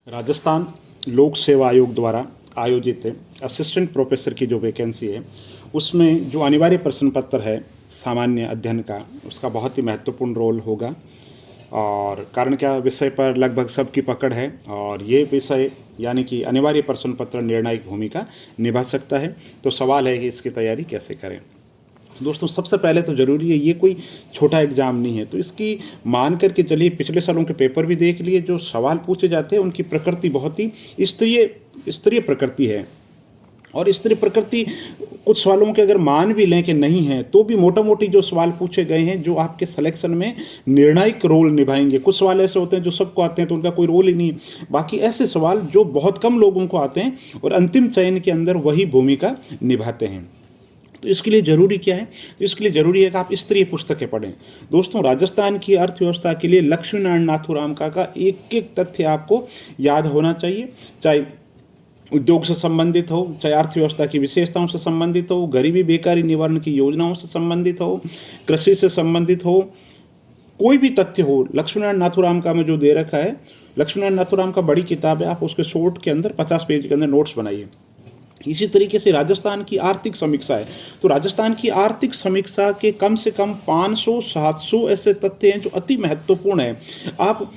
राजस्थान लोक सेवा आयोग द्वारा आयोजित असिस्टेंट प्रोफेसर की जो वैकेंसी है उसमें जो अनिवार्य प्रश्न पत्र है सामान्य अध्ययन का उसका बहुत ही महत्वपूर्ण रोल होगा। और कारण क्या विषय पर लगभग सबकी पकड़ है और ये विषय यानी कि अनिवार्य प्रश्न पत्र निर्णायक भूमिका निभा सकता है। तो सवाल है कि इसकी तैयारी कैसे करें। दोस्तों सबसे पहले तो ज़रूरी है, ये कोई छोटा एग्ज़ाम नहीं है, तो इसकी मान करके चलिए पिछले सालों के पेपर भी देख लिए। जो सवाल पूछे जाते हैं उनकी प्रकृति बहुत ही स्तरीय प्रकृति है। और स्तरीय प्रकृति कुछ सवालों के अगर मान भी लें कि नहीं है तो भी मोटा मोटी जो सवाल पूछे गए हैं जो आपके सिलेक्शन में निर्णायक रोल निभाएंगे। कुछ सवाल ऐसे होते हैं जो सबको आते हैं तो उनका कोई रोल ही नहीं, बाकी ऐसे सवाल जो बहुत कम लोगों को आते हैं और अंतिम चयन के अंदर वही भूमिका निभाते हैं। तो इसके लिए ज़रूरी क्या है? तो इसके लिए ज़रूरी है कि आप स्तरीय पुस्तकें पढ़ें। दोस्तों राजस्थान की अर्थव्यवस्था के लिए लक्ष्मीनारायण नाथूराम का एक एक तथ्य आपको याद होना चाहिए, चाहे उद्योग से संबंधित हो, चाहे अर्थव्यवस्था की विशेषताओं से संबंधित हो, गरीबी बेकारी निवारण की योजनाओं से संबंधित हो, कृषि से संबंधित हो, कोई भी तथ्य हो। लक्ष्मीनारायण नाथूराम का में जो दे रखा है, लक्ष्मीनारायण नाथूराम का बड़ी किताब है, आप उसके शॉर्ट के अंदर 50 पेज के अंदर नोट्स बनाइए। इसी तरीके से राजस्थान की आर्थिक समीक्षा है, तो राजस्थान की आर्थिक समीक्षा के कम से कम 500-700 ऐसे तथ्य हैं जो अति महत्वपूर्ण है। आप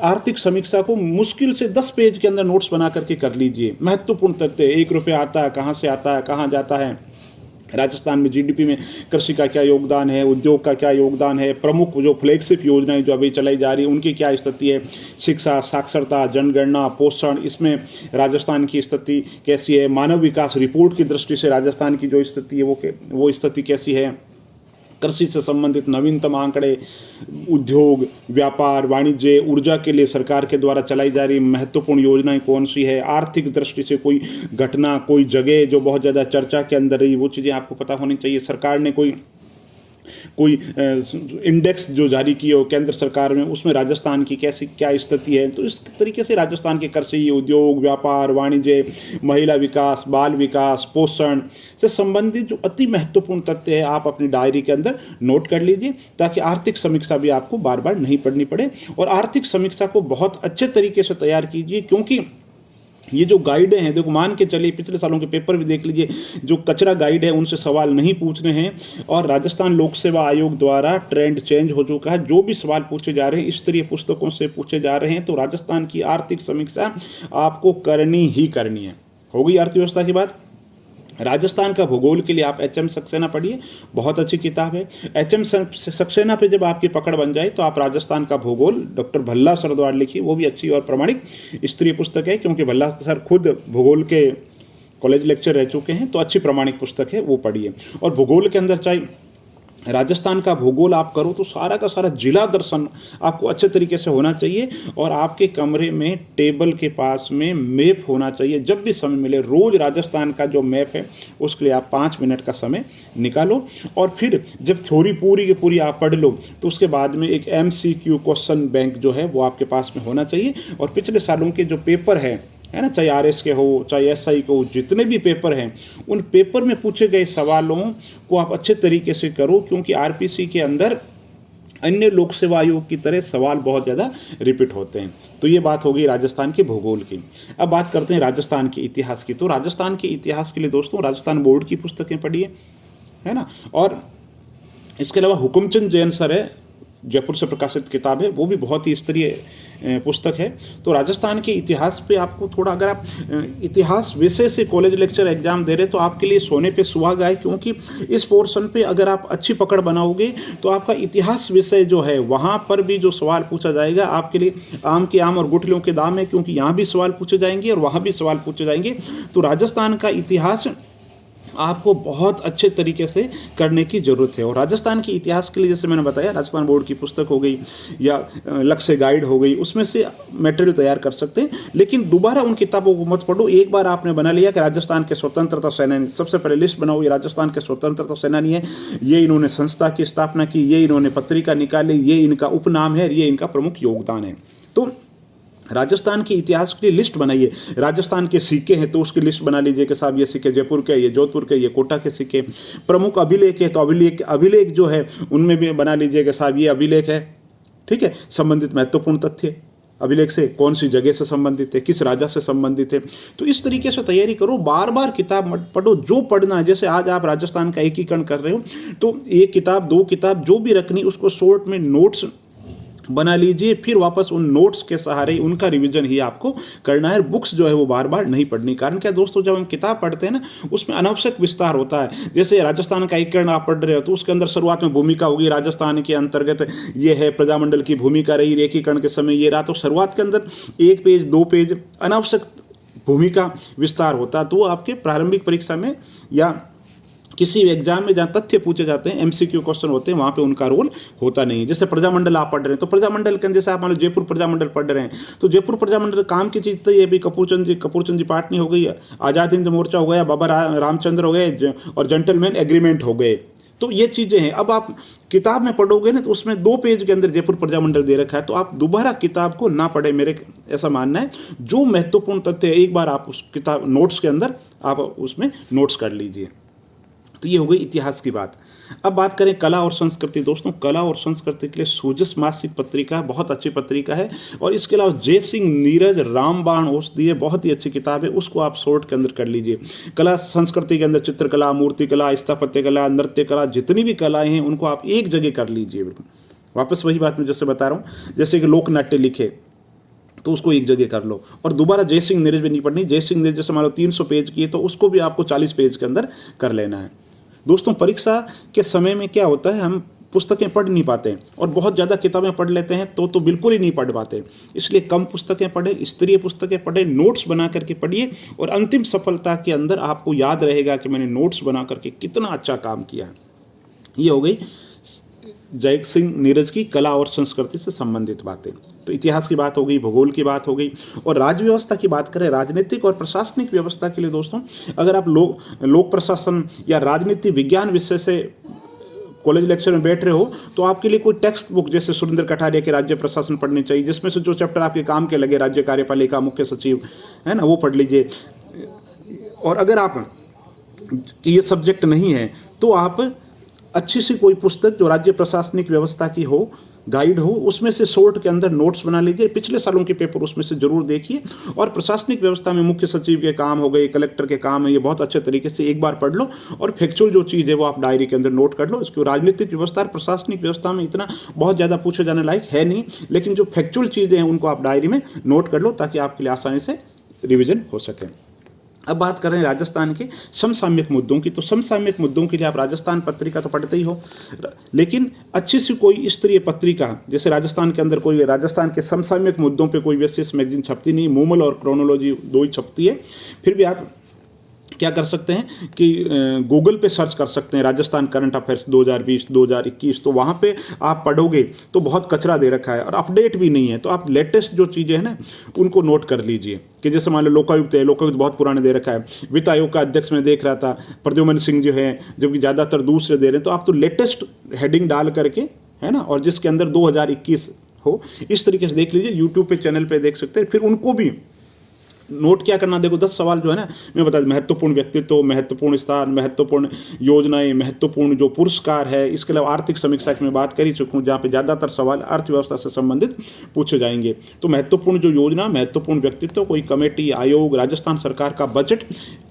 आर्थिक समीक्षा को मुश्किल से 10 पेज के अंदर नोट्स बना करके कर लीजिए। महत्वपूर्ण तथ्य, 1 रुपया आता है, कहाँ से आता है, कहाँ जाता है, राजस्थान में जीडीपी में कृषि का क्या योगदान है, उद्योग का क्या योगदान है, प्रमुख जो फ्लैगशिप योजनाएं जो अभी चलाई जा रही है उनकी क्या स्थिति है, शिक्षा, साक्षरता, जनगणना, पोषण, इसमें राजस्थान की स्थिति कैसी है, मानव विकास रिपोर्ट की दृष्टि से राजस्थान की जो स्थिति है वो स्थिति कैसी है, कृषि से संबंधित नवीनतम आंकड़े, उद्योग, व्यापार, वाणिज्य, ऊर्जा के लिए सरकार के द्वारा चलाई जा रही महत्वपूर्ण योजनाएं कौन सी है, आर्थिक दृष्टि से कोई घटना, कोई जगह जो बहुत ज़्यादा चर्चा के अंदर रही वो चीज़ें आपको पता होनी चाहिए। सरकार ने कोई इंडेक्स जो जारी किया हो केंद्र सरकार में, उसमें राजस्थान की कैसी क्या स्थिति है। तो इस तरीके से राजस्थान के कृषि, उद्योग, व्यापार, वाणिज्य, महिला विकास, बाल विकास, पोषण से संबंधित जो अति महत्वपूर्ण तथ्य है आप अपनी डायरी के अंदर नोट कर लीजिए, ताकि आर्थिक समीक्षा भी आपको बार बार नहीं पढ़नी पड़े। और आर्थिक समीक्षा को बहुत अच्छे तरीके से तैयार कीजिए, क्योंकि ये जो गाइडें हैं, देखो मान के चलिए पिछले सालों के पेपर भी देख लीजिए, जो कचरा गाइड है उनसे सवाल नहीं पूछने हैं। और राजस्थान लोक सेवा आयोग द्वारा ट्रेंड चेंज हो चुका है, जो भी सवाल पूछे जा रहे हैं स्तरीय पुस्तकों से पूछे जा रहे हैं। तो राजस्थान की आर्थिक समीक्षा आपको करनी ही करनी है। हो गई अर्थव्यवस्था की बात। राजस्थान का भूगोल के लिए आप एच.एम. सक्सेना पढ़िए, बहुत अच्छी किताब है। एच.एम. सक्सेना पे जब आपकी पकड़ बन जाए तो आप राजस्थान का भूगोल डॉक्टर भल्ला सर द्वारा लिखिए, वो भी अच्छी और प्रामाणिक स्तरीय पुस्तक है, क्योंकि भल्ला सर खुद भूगोल के कॉलेज लेक्चर रह चुके हैं, तो अच्छी प्रामाणिक पुस्तक है, वो पढ़िए। और भूगोल के अंदर चाहे राजस्थान का भूगोल आप करो तो सारा का सारा जिला दर्शन आपको अच्छे तरीके से होना चाहिए। और आपके कमरे में टेबल के पास में मैप होना चाहिए। जब भी समय मिले रोज़ राजस्थान का जो मैप है उसके लिए आप 5 मिनट का समय निकालो। और फिर जब थ्योरी पूरी की पूरी आप पढ़ लो तो उसके बाद में एक MCQ क्वेश्चन बैंक जो है वो आपके पास में होना चाहिए। और पिछले सालों के जो पेपर है ना, चाहे RS के हो चाहे SI के हो, जितने भी पेपर हैं उन पेपर में पूछे गए सवालों को आप अच्छे तरीके से करो, क्योंकि RPC के अंदर अन्य लोक सेवा आयोग की तरह सवाल बहुत ज़्यादा रिपीट होते हैं। तो ये बात होगी राजस्थान के भूगोल की। अब बात करते हैं राजस्थान के इतिहास की। तो राजस्थान के इतिहास के लिए दोस्तों राजस्थान बोर्ड की पुस्तकें पढ़िए, है ना। और इसके अलावा हुकुमचंद जैन सर है, जयपुर से प्रकाशित किताब है, वो भी बहुत ही स्तरीय पुस्तक है। तो राजस्थान के इतिहास पे आपको थोड़ा, अगर आप इतिहास विषय से कॉलेज लेक्चर एग्जाम दे रहे तो आपके लिए सोने पे सुहागा है, क्योंकि इस पोर्शन पे अगर आप अच्छी पकड़ बनाओगे तो आपका इतिहास विषय जो है वहाँ पर भी जो सवाल पूछा जाएगा आपके लिए आम के आम और गुठलियों के दाम है, क्योंकि यहाँ भी सवाल पूछे जाएंगे और वहाँ भी सवाल पूछे जाएंगे। तो राजस्थान का इतिहास आपको बहुत अच्छे तरीके से करने की ज़रूरत है। और राजस्थान के इतिहास के लिए जैसे मैंने बताया, राजस्थान बोर्ड की पुस्तक हो गई या लक्ष्य गाइड हो गई, उसमें से मटेरियल तैयार कर सकते हैं। लेकिन दोबारा उन किताबों को मत पढ़ो। एक बार आपने बना लिया कि राजस्थान के स्वतंत्रता सेनानी, सबसे पहले लिस्ट बनाओ, ये राजस्थान के स्वतंत्रता सेनानी है, ये इन्होंने संस्था की स्थापना की, ये इन्होंने पत्रिका निकाली, ये इनका उपनाम है, ये इनका प्रमुख योगदान है। तो राजस्थान के इतिहास के लिए लिस्ट बनाइए। राजस्थान के सिक्के हैं तो उसकी लिस्ट बना लीजिए कि साहब ये सिक्के जयपुर के, ये जोधपुर के, ये कोटा के सिक्के। प्रमुख अभिलेख है तो अभिलेख जो है उनमें भी बना लीजिए कि साहब ये अभिलेख है, ठीक है, संबंधित महत्वपूर्ण तथ्य। अभिलेख से कौन सी जगह से संबंधित है, किस राजा से संबंधित है। तो इस तरीके से तैयारी करो, बार बार किताब मत पढ़ो, जो पढ़ना है। जैसे आज आप राजस्थान का एकीकरण कर रहे हो तो एक किताब, दो किताब जो भी रखनी उसको शॉर्ट में नोट्स बना लीजिए, फिर वापस उन नोट्स के सहारे उनका रिवीजन ही आपको करना है। बुक्स जो है वो बार बार नहीं पढ़नी। कारण क्या दोस्तों, जब हम किताब पढ़ते हैं ना उसमें अनावश्यक विस्तार होता है। जैसे राजस्थान का एकीकरण आप पढ़ रहे हो तो उसके अंदर शुरुआत में भूमिका होगी, राजस्थान के अंतर्गत ये है, प्रजामंडल की भूमिका रही, एकीकरण के समय ये रहा। तो शुरुआत के अंदर 1 पेज 2 पेज अनावश्यक भूमिका विस्तार होता है। तो वो आपके प्रारंभिक परीक्षा में या किसी एग्जाम में जहाँ तथ्य पूछे जाते हैं, एमसीक्यू क्वेश्चन होते हैं, वहाँ पे उनका रोल होता नहीं है। जैसे प्रजामंडल आप पढ़ रहे हैं तो प्रजामंडल के अंदर जैसे आप मान लो जयपुर प्रजामंडल पढ़ रहे हैं तो जयपुर प्रजामंडल काम की चीज़ तो ये भी कपूरचंद जी पाटनी हो गई, आज़ाद हिंद मोर्चा हो गया, बाबा रामचंद्र हो गए और जेंटलमैन एग्रीमेंट हो गए। तो ये चीज़ें हैं। अब आप किताब में पढ़ोगे ना तो उसमें 2 पेज के अंदर जयपुर प्रजामंडल दे रखा है, तो आप दोबारा किताब को ना पढ़े, मेरे ऐसा मानना है। जो महत्वपूर्ण तथ्य है एक बार आप उस किताब नोट्स के अंदर आप उसमें नोट्स कर लीजिए। तो ये हो गई इतिहास की बात। अब बात करें कला और संस्कृति। दोस्तों, कला और संस्कृति के लिए सोजस मासिक पत्रिका बहुत अच्छी पत्रिका है। और इसके अलावा जय सिंह नीरज रामबाण औषधि बहुत ही अच्छी किताब है, उसको आप शॉर्ट के अंदर कर लीजिए। कला संस्कृति के अंदर चित्रकला, मूर्ति कला, स्थापत्य कला, नृत्य कला, जितनी भी कलाएं हैं उनको आप एक जगह कर लीजिए। वापस वही बात मैं जैसे बता रहा हूँ, जैसे कि लोक नाट्य लिखे तो उसको एक जगह कर लो। और दोबारा जय सिंह नीरज भी नहीं पढ़नी। जय सिंह नीरज जैसे मान लो 300 पेज की है तो उसको भी आपको 40 पेज के अंदर कर लेना है। दोस्तों, परीक्षा के समय में क्या होता है, हम पुस्तकें पढ़ नहीं पाते और बहुत ज़्यादा किताबें पढ़ लेते हैं तो बिल्कुल ही नहीं पढ़ पाते। इसलिए कम पुस्तकें पढ़े, स्तरीय पुस्तकें पढ़े, नोट्स बना करके पढ़िए और अंतिम सफलता के अंदर आपको याद रहेगा कि मैंने नोट्स बना करके कितना अच्छा काम किया है। ये हो गई जय सिंह नीरज की कला और संस्कृति से संबंधित बातें। तो इतिहास की बात हो गई, भूगोल की बात हो गई। और राज्य व्यवस्था की बात करें, राजनीतिक और प्रशासनिक व्यवस्था के लिए दोस्तों, अगर आप लोक प्रशासन या राजनीति विज्ञान विषय से कॉलेज लेक्चर में बैठ रहे हो तो आपके लिए कोई टेक्स्ट बुक जैसे सुरेंद्र कटारिया के राज्य प्रशासन पढ़नी चाहिए, जिसमें से जो चैप्टर आपके काम के लगे, राज्य कार्यपालिका, मुख्य सचिव है ना, वो पढ़ लीजिए। और अगर आप ये सब्जेक्ट नहीं है तो आप अच्छी सी कोई पुस्तक जो राज्य प्रशासनिक व्यवस्था की हो, गाइड हो, उसमें से शॉर्ट के अंदर नोट्स बना लीजिए। पिछले सालों के पेपर उसमें से जरूर देखिए। और प्रशासनिक व्यवस्था में मुख्य सचिव के काम हो गए, कलेक्टर के काम है, ये बहुत अच्छे तरीके से एक बार पढ़ लो। और फैक्चुअल जो चीज़ है वो आप डायरी के अंदर नोट कर लो। इसको राजनीतिक व्यवस्था और प्रशासनिक व्यवस्था में इतना बहुत ज़्यादा पूछे जाने लायक है नहीं, लेकिन जो फैक्चुअल चीज़ें हैं उनको आप डायरी में नोट कर लो ताकि आपके लिए आसानी से रिविजन हो सके। अब बात करें राजस्थान के समसामयिक मुद्दों की, तो समसामयिक मुद्दों के लिए आप राजस्थान पत्रिका तो पढ़ते ही हो, लेकिन अच्छी सी कोई स्तरीय पत्रिका, जैसे राजस्थान के अंदर कोई राजस्थान के समसामयिक मुद्दों पे कोई विशेष मैगजीन छपती नहीं, मूमल और क्रोनोलॉजी 2 ही छपती है। फिर भी आप क्या कर सकते हैं कि गूगल पे सर्च कर सकते हैं राजस्थान करंट अफेयर्स 2020 2021, तो वहाँ पे आप पढ़ोगे तो बहुत कचरा दे रखा है और अपडेट भी नहीं है। तो आप लेटेस्ट जो चीज़ें हैं ना उनको नोट कर लीजिए कि जैसे मान लो लोकायुक्त है, लोकायुक्त बहुत पुराने दे रखा है। वित्त आयोग का अध्यक्ष मैं देख रहा था प्रद्युमन सिंह जो है, जबकि ज़्यादातर दूसरे दे रहे हैं। तो आप तो लेटेस्ट हेडिंग डाल करके है ना, और जिसके अंदर 2021 हो, इस तरीके से देख लीजिए। यूट्यूब पे चैनल पे देख सकते हैं। फिर उनको भी नोट क्या करना, देखो 10 सवाल जो है ना मैं बता दूं, महत्वपूर्ण व्यक्तित्व, महत्वपूर्ण स्थान, महत्वपूर्ण योजनाएं, महत्वपूर्ण जो पुरस्कार है। इसके अलावा आर्थिक समीक्षा की मैं बात कर ही चुका हूँ, जहाँ पे ज़्यादातर सवाल अर्थव्यवस्था से संबंधित पूछे जाएंगे। तो महत्वपूर्ण जो योजना, महत्वपूर्ण व्यक्तित्व, कोई कमेटी, आयोग, राजस्थान सरकार का बजट,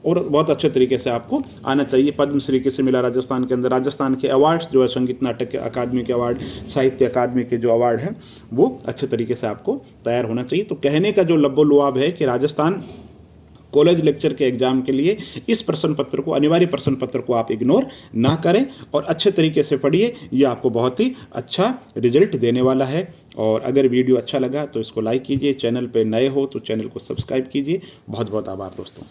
और बहुत अच्छे तरीके से आपको आना चाहिए। पद्मश्री किसे मिला राजस्थान के अंदर, राजस्थान के अवार्ड्स जो है, संगीत नाटक अकादमी के अवार्ड, साहित्य अकादमी के जो अवार्ड हैं वो अच्छे तरीके से आपको तैयार होना चाहिए। तो कहने का जो लब्बो लुआब है कि राजस्थान कॉलेज लेक्चर के एग्जाम के लिए इस प्रश्न पत्र को, अनिवार्य प्रश्न पत्र को आप इग्नोर ना करें और अच्छे तरीके से पढ़िए। ये आपको बहुत ही अच्छा रिजल्ट देने वाला है। और अगर वीडियो अच्छा लगा तो इसको लाइक कीजिए, चैनल पे नए हो तो चैनल को सब्सक्राइब कीजिए। बहुत बहुत आभार दोस्तों।